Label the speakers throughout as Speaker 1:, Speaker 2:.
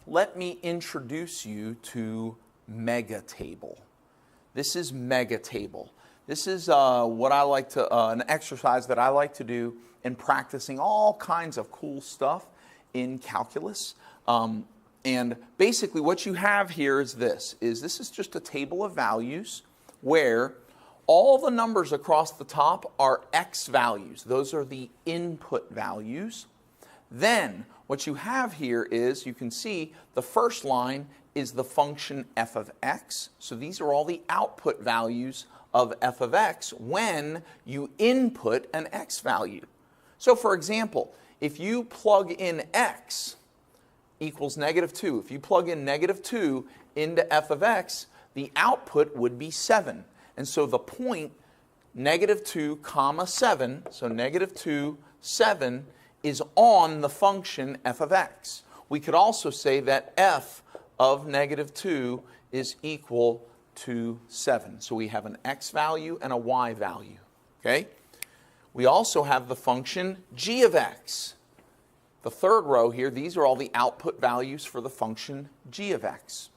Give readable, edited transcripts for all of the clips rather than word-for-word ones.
Speaker 1: let me introduce you to Megatable. This is Megatable. This is what I like to, an exercise that I like to do in practicing all kinds of cool stuff in calculus. And basically what you have here is this is just a table of values where all the numbers across the top are x values. Those are the input values. Then what you have here is, you can see the first line is the function f of x. So these are all the output values of f of x when you input an x value. So for example, if you plug in x equals -2, if you plug in -2 into f of x, the output would be 7. And so the point -2, 7, so -2, 7 is on the function f of x. We could also say that f of -2 is equal to 7. So we have an x value and a y value. Okay? We also have the function g of x. The third row here, these are all the output values for the function g of x.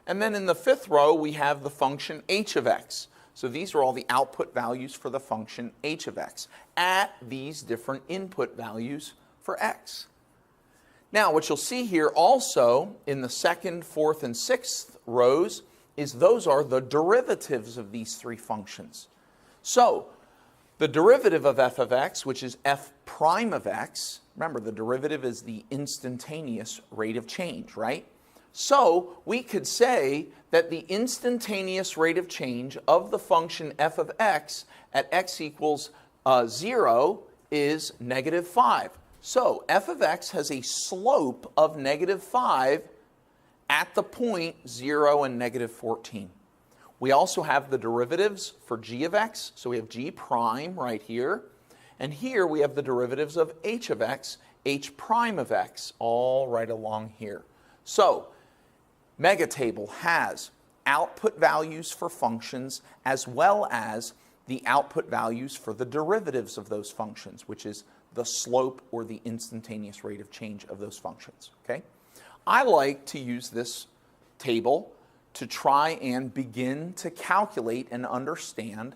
Speaker 1: And then in the fifth row, we have the function h of x. So these are all the output values for the function h of x at these different input values for x. Now, what you'll see here also in the second, fourth, and sixth rows is those are the derivatives of these three functions. So the derivative of f of x, which is f prime of x, remember the derivative is the instantaneous rate of change, right? So we could say that the instantaneous rate of change of the function f of x at x equals 0 is -5. So f of x has a slope of -5 at the point 0 and -14. We also have the derivatives for g of x. So we have g prime right here. And here we have the derivatives of h of x, h prime of x, all right along here. So Megatable has output values for functions as well as the output values for the derivatives of those functions, which is the slope or the instantaneous rate of change of those functions. Okay? I like to use this table to try and begin to calculate and understand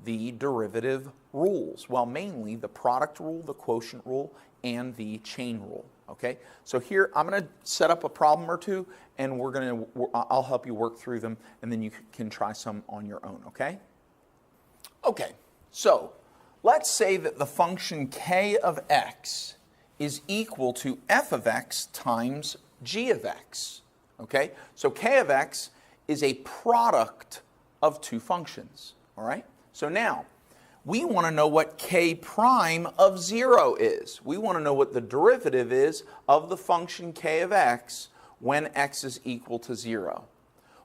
Speaker 1: the derivative rules. Well, mainly the product rule, the quotient rule, and the chain rule. Okay? So here I'm going to set up a problem or two, and I'll help you work through them, and then you can try some on your own. Okay? Okay. So let's say that the function k of x is equal to f of x times g of x. Okay? So k of x is a product of two functions. All right? So now, we want to know what k prime of 0 is. We want to know what the derivative is of the function k of x when x is equal to 0.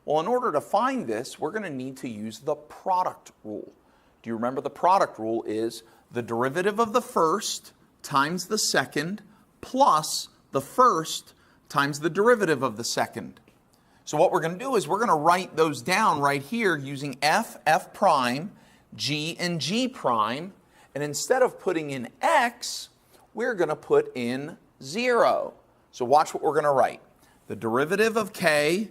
Speaker 1: Well, in order to find this, we're going to need to use the product rule. Do you remember the product rule is the derivative of the first times the second plus the first times the derivative of the second. So what we're going to do is we're going to write those down right here using f, f prime, g, and g prime. And instead of putting in x, we're going to put in 0. So watch what we're going to write. The derivative of k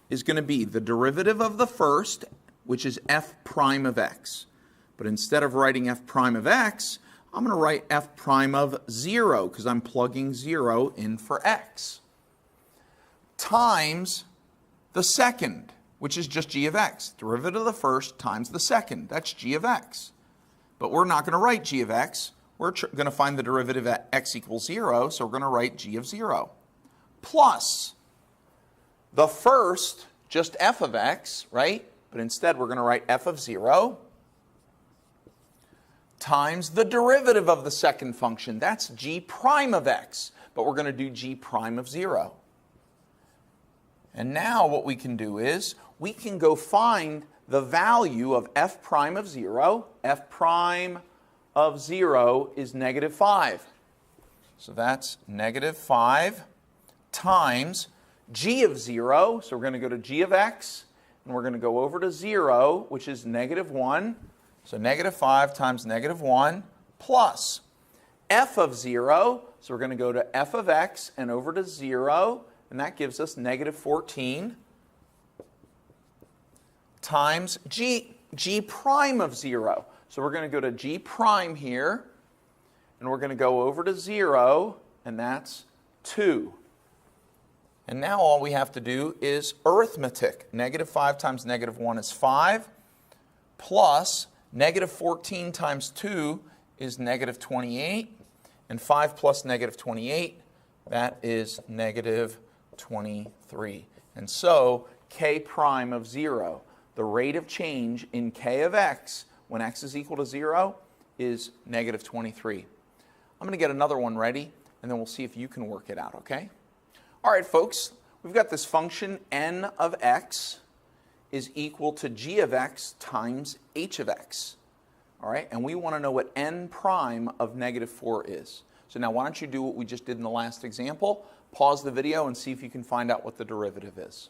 Speaker 1: is going to be the derivative of the first, which is f prime of x. But instead of writing f prime of x, I'm going to write f prime of 0 because I'm plugging 0 in for x. Times the second, which is just g of x. Derivative of the first times the second. That's g of x. But we're not going to write g of x. We're going to find the derivative at x equals 0, so we're going to write g of 0. Plus the first, just f of x, right? But instead we're going to write f of 0 times the derivative of the second function. That's g prime of x. But we're going to do g prime of 0. And now what we can do is we can go find the value of f prime of 0. F prime of 0 is -5. So that's -5 times g of 0. So we're going to go to g of x, and we're going to go over to 0, which is -1. So -5 times -1 plus f of 0. So we're going to go to f of x and over to 0. and that gives us negative 14 times g prime of 0. So we're going to go to g prime here, and we're going to go over to 0, and that's 2. And now all we have to do is arithmetic. Negative 5 times negative 1 is 5, plus negative 14 times 2 is negative 28, and 5 plus negative 28, that is negative 23. And so k prime of 0, the rate of change in k of x when x is equal to 0 is negative 23. I'm going to get another one ready, and then we'll see if you can work it out, okay? All right, folks, we've got this function n of x is equal to g of x times h of x. All right, and we want to know what n prime of negative 4 is. So now why don't you do what we just did in the last example, pause the video and see if you can find out what the derivative is.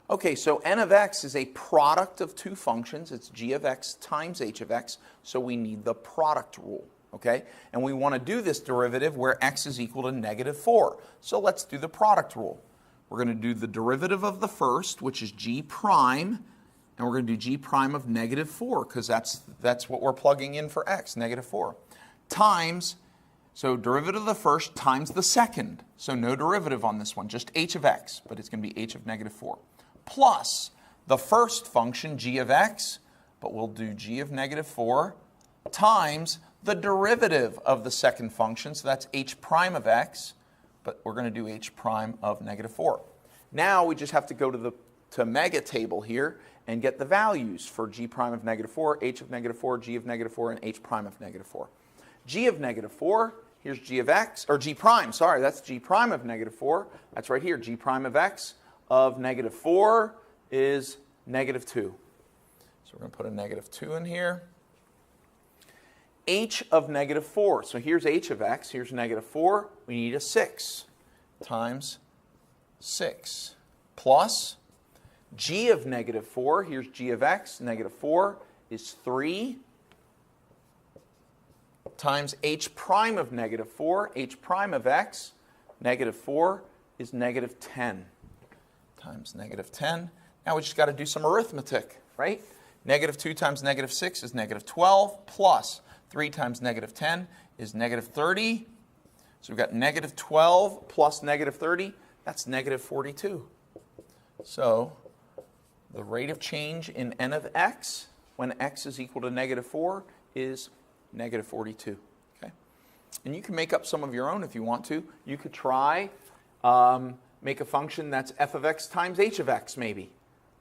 Speaker 1: Okay, so n of x is a product of two functions. It's g of x times h of x, so we need the product rule. Okay, and we want to do this derivative where x is equal to negative 4. So let's do the product rule. We're going to do the derivative of the first, which is g prime, and we're going to do g prime of negative 4, because that's what we're plugging in for x, negative 4, times, so derivative of the first times the second. So no derivative on this one, just h of x, but it's going to be h of negative 4, plus the first function, g of x, but we'll do g of negative 4, times the derivative of the second function, so that's h prime of x, but we're going to do h prime of negative 4. Now we just have to go to Megatable here and get the values for g prime of negative 4, h of negative 4, g of negative 4, and h prime of negative 4. G of negative 4, here's g of x, or g prime, sorry, that's g prime of negative 4. That's right here, g prime of x of negative 4 is negative 2. So we're going to put a negative 2 in here. H of negative 4. So here's h of x, here's negative 4. We need a 6 times 6 plus g of negative 4. Here's g of x, negative 4 is 3 times h prime of negative 4. H prime of x, negative 4 is negative 10 times negative 10. Now we just got to do some arithmetic, right? Negative 2 times negative 6 is negative 12 plus 3 times negative 10 is negative 30. So we've got negative 12 plus negative 30. That's negative 42. So the rate of change in n of x when x is equal to negative 4 is negative 42. Okay? And you can make up some of your own if you want to. You could try make a function that's f of x times h of x maybe.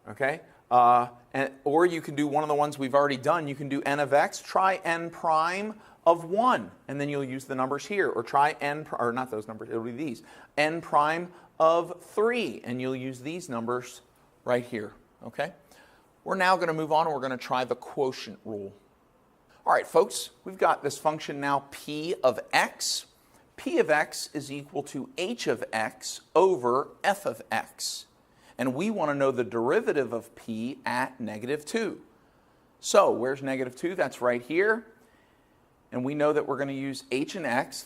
Speaker 1: Okay? Or you can do one of the ones we've already done. You can do n of x, try n prime of 1, and then you'll use the numbers here. Or try n, or not those numbers, it'll be these. N prime of 3, and you'll use these numbers right here. Okay? We're now going to move on, and we're going to try the quotient rule. All right, folks, we've got this function now, p of x. P of x is equal to h of x over f of x. And we want to know the derivative of p at negative 2. So where's negative 2? That's right here. And we know that we're going to use h and x.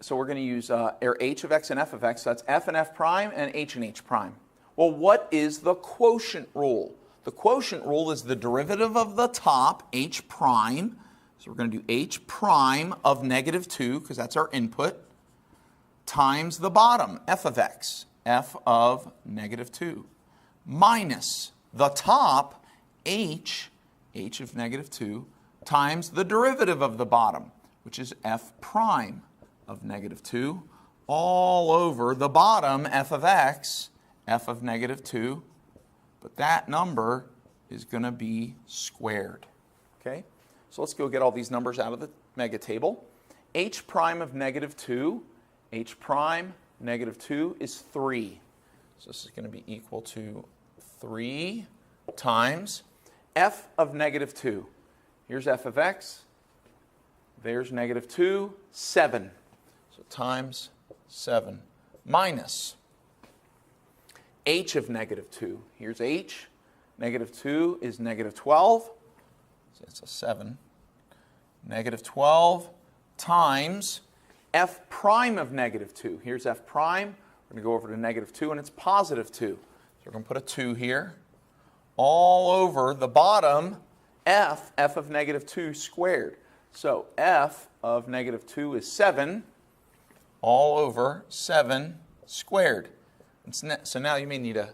Speaker 1: So we're going to use h of x and f of x. So that's f and f prime and h and h prime. Well, what is the quotient rule? The quotient rule is the derivative of the top, h prime. So we're going to do h prime of negative 2, because that's our input, times the bottom, f of x. F of negative 2, minus the top, h of negative 2, times the derivative of the bottom, which is f prime of negative 2, all over the bottom, f of x, f of negative 2, but that number is going to be squared. Okay? So let's go get all these numbers out of the Megatable. H prime of negative 2, h prime negative 2 is 3. So this is going to be equal to 3 times f of negative 2. Here's f of x. There's negative 2, 7. So times 7 minus h of negative 2. Here's h. Negative 2 is negative 12. So it's a 7. Negative 12 times f prime of negative 2. Here's f prime. We're going to go over to negative 2, and it's positive 2. So we're going to put a 2 here. All over the bottom, f of negative 2 squared. So f of negative 2 is 7, all over 7 squared. So now you may need a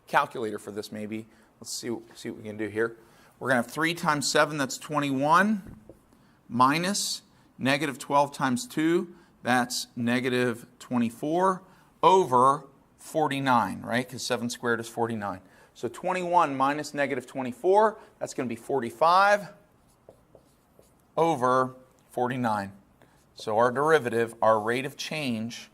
Speaker 1: calculator for this maybe. Let's see what we can do here. We're going to have 3 times 7, that's 21, minus negative 12 times 2, that's negative 24, over 49, right? Because 7 squared is 49. So 21 minus negative 24, that's going to be 45 over 49. So our derivative, our rate of change,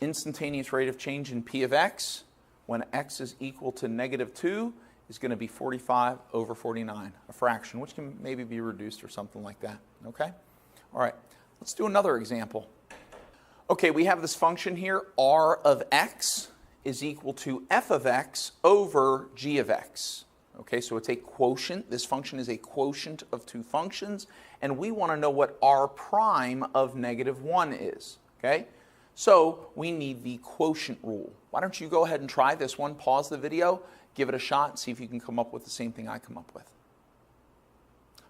Speaker 1: instantaneous rate of change in p of x, when x is equal to negative 2, is going to be 45 over 49, a fraction, which can maybe be reduced or something like that. Okay? All right, let's do another example. Okay, we have this function here, r of x is equal to f of x over g of x. Okay, so it's a quotient. This function is a quotient of two functions, and we want to know what r prime of negative 1 is. Okay, so we need the quotient rule. Why don't you go ahead and try this one, pause the video, give it a shot, and see if you can come up with the same thing I come up with.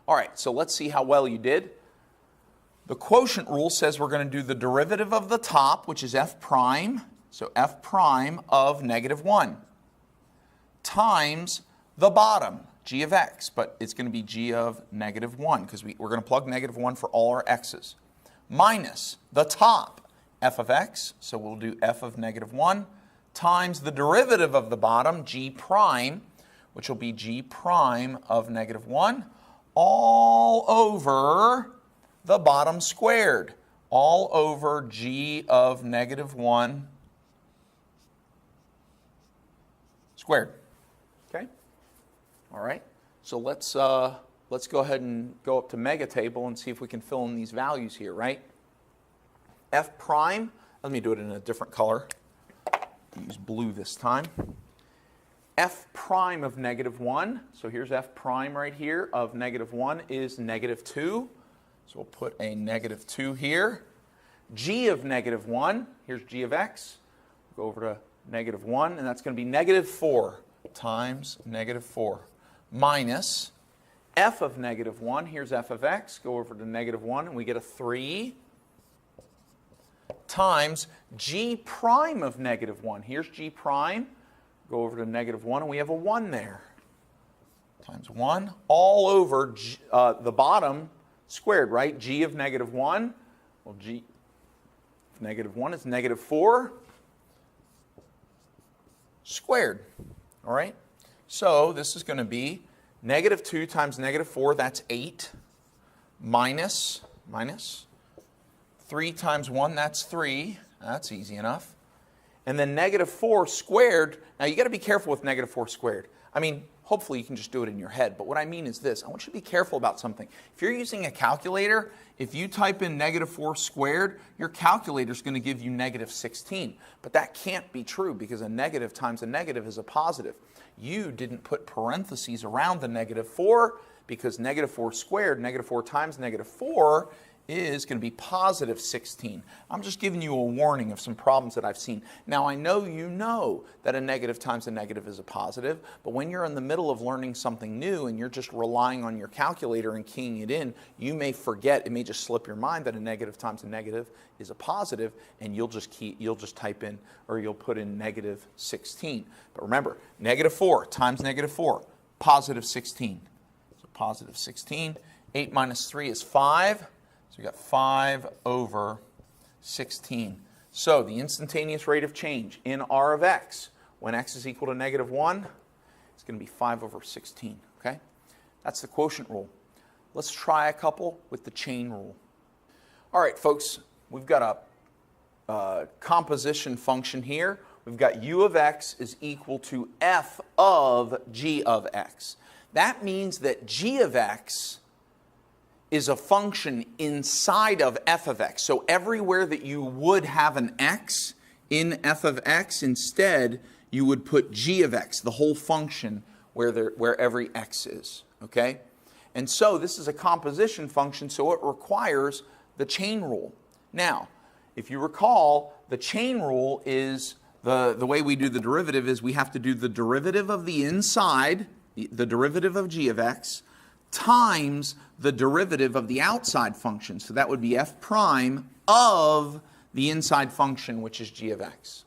Speaker 1: All right, so let's see how well you did. The quotient rule says we're going to do the derivative of the top, which is f prime, so f prime of negative 1, times the bottom, g of x, but it's going to be g of negative 1, because we're going to plug negative 1 for all our x's, minus the top, f of x, so we'll do f of negative 1, times the derivative of the bottom, g prime, which will be g prime of negative 1, all over the bottom squared, all over g of negative 1 squared. Okay? All right. So let's go ahead and go up to Megatable and see if we can fill in these values here, right? F prime, let me do it in a different color. Use blue this time. F prime of negative 1, so here's F prime right here, of negative 1 is negative 2. So we'll put a negative 2 here. G of negative 1, here's g of x. We'll go over to negative 1, and that's going to be negative 4 times negative 4, minus f of negative 1, here's f of x. Go over to negative 1, and we get a 3, times g prime of negative 1. Here's g prime. Go over to negative 1, and we have a 1 there. Times 1, all over the bottom squared, right? G of negative 1, well, g of negative 1 is negative 4 squared, all right? So this is going to be negative 2 times negative 4, that's 8, minus 3 times 1, that's 3. That's easy enough. And then negative 4 squared. Now, you got to be careful with negative 4 squared. I mean, hopefully you can just do it in your head. But what I mean is this. I want you to be careful about something. If you're using a calculator, if you type in negative 4 squared, your calculator is going to give you negative 16. But that can't be true because a negative times a negative is a positive. You didn't put parentheses around the negative 4 because negative 4 squared, negative 4 times negative 4, is going to be positive 16. I'm just giving you a warning of some problems that I've seen. Now, I know you know that a negative times a negative is a positive, but when you're in the middle of learning something new and you're just relying on your calculator and keying it in, you may forget, it may just slip your mind that a negative times a negative is a positive, and you'll just type in, or you'll put in negative 16. But remember, negative 4 times negative 4, positive 16. So positive 16. 8 minus 3 is 5. So we got 5 over 16. So the instantaneous rate of change in r of x when x is equal to negative 1 is going to be 5 over 16. Okay? That's the quotient rule. Let's try a couple with the chain rule. All right, folks, we've got a composition function here. We've got u of x is equal to f of g of x. That means that g of x is a function inside of f of x. So everywhere that you would have an x in f of x, instead you would put g of x, the whole function where every x is. Okay? And so this is a composition function, so it requires the chain rule. Now, if you recall, the chain rule is the way we do the derivative is we have to do the derivative of the inside, the derivative of g of x, times the derivative of the outside function. So that would be f prime of the inside function, which is g of x.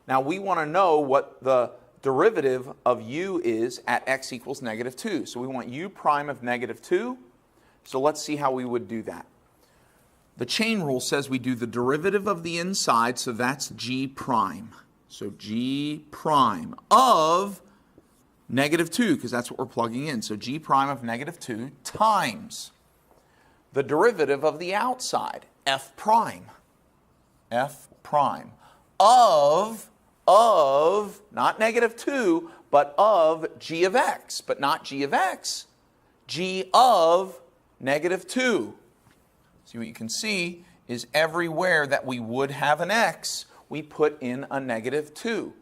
Speaker 1: Now we want to know what the derivative of u is at x equals negative 2. So we want u prime of negative 2. So let's see how we would do that. The chain rule says we do the derivative of the inside, so that's g prime. So g prime of negative 2, because that's what we're plugging in. So g prime of negative 2 times the derivative of the outside, f prime. F prime of, not negative 2, but of g of x, but not g of x, g of negative 2. See, what you can see is everywhere that we would have an x, we put in a negative 2.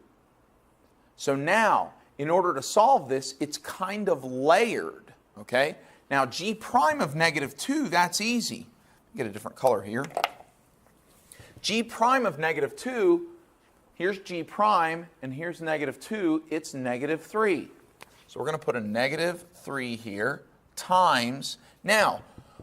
Speaker 1: So now, in order to solve this, it's kind of layered, okay? Now, g prime of negative 2, that's easy. Get a different color here. G prime of negative 2, here's g prime, and here's negative 2, it's negative 3. So we're going to put a negative 3 here, times, now,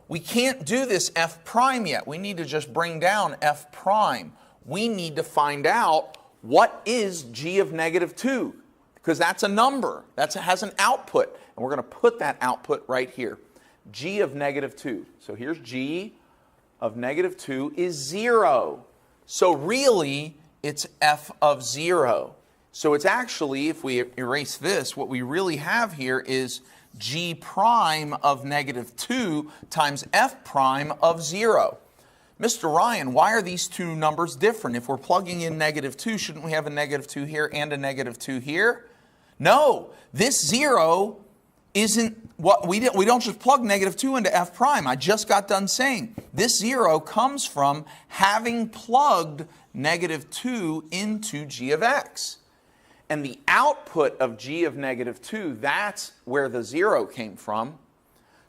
Speaker 1: we can't do this f prime yet. We need to just bring down f prime. We need to find out what is g of negative 2, because that's a number. That has an output, and we're going to put that output right here. G of negative 2. So here's g of negative 2 is 0. So really, it's f of 0. So it's actually, if we erase this, what we really have here is g prime of negative 2 times f prime of 0. Mr. Ryan, why are these two numbers different? If we're plugging in negative 2, shouldn't we have a negative 2 here and a negative 2 here? No, this 0 isn't what we don't just plug negative 2 into f prime. I just got done saying this 0 comes from having plugged negative 2 into g of x. And the output of g of negative 2, that's where the 0 came from.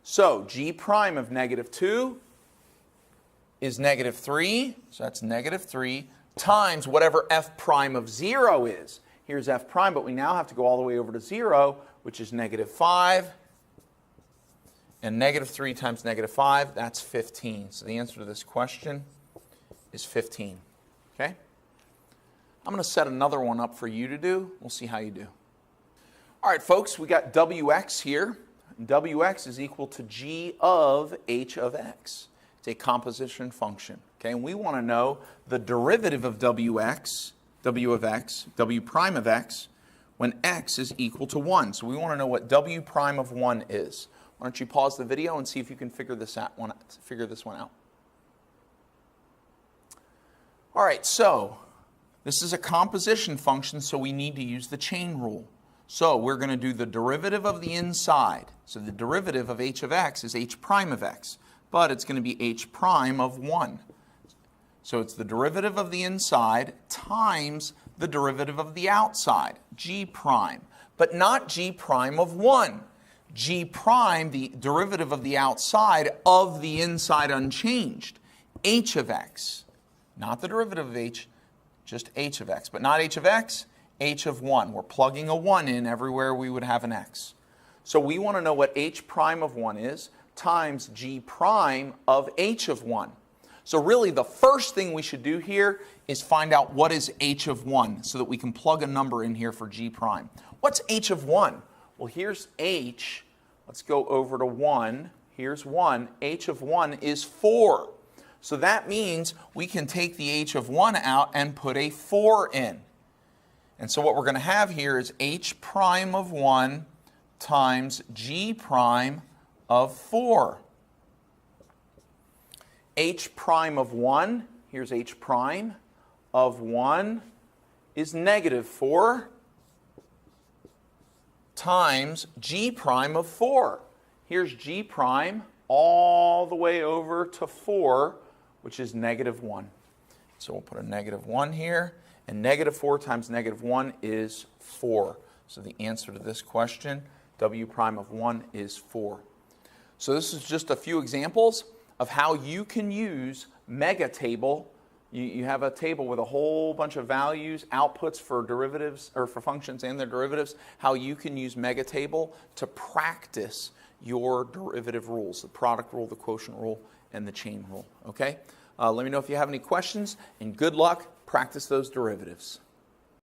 Speaker 1: So g prime of negative 2 is negative 3. So that's negative 3 times whatever f prime of 0 is. Here's f prime, but we now have to go all the way over to 0, which is negative 5. And negative 3 times negative 5, that's 15. So the answer to this question is 15. Okay? I'm going to set another one up for you to do. We'll see how you do. All right, folks, we got wx here. Wx is equal to g of h of x. It's a composition function. Okay, and we want to know the derivative of wx, w of x, w prime of x, when x is equal to 1. So we want to know what w prime of 1 is. Why don't you pause the video and see if you can figure this one out. All right, so this is a composition function, so we need to use the chain rule. So we're going to do the derivative of the inside. So the derivative of h of x is h prime of x, but it's going to be h prime of 1. So it's the derivative of the inside times the derivative of the outside, g prime, but not g prime of 1. G prime, the derivative of the outside of the inside unchanged, h of x, not the derivative of h, just h of x, but not h of x, h of 1. We're plugging a 1 in everywhere we would have an x. So we want to know what h prime of 1 is times g prime of h of 1. So really the first thing we should do here is find out what is h of 1 so that we can plug a number in here for g prime. What's h of 1? Well, here's h. Let's go over to 1. Here's 1. h of 1 is 4. So that means we can take the h of 1 out and put a 4 in. And so what we're going to have here is h prime of 1 times g prime of 4. H prime of 1, here's h prime of 1 is negative 4 times g prime of 4. Here's g prime all the way over to 4, which is negative 1. So we'll put a negative 1 here, and negative 4 times negative 1 is 4. So the answer to this question, w prime of 1 is 4. So this is just a few examples of how you can use Megatable You have a table with a whole bunch of values, outputs for derivatives, or for functions and their derivatives, how you can use Megatable to practice your derivative rules, the product rule, the quotient rule, and the chain rule. Okay? Let me know if you have any questions, and good luck. Practice those derivatives.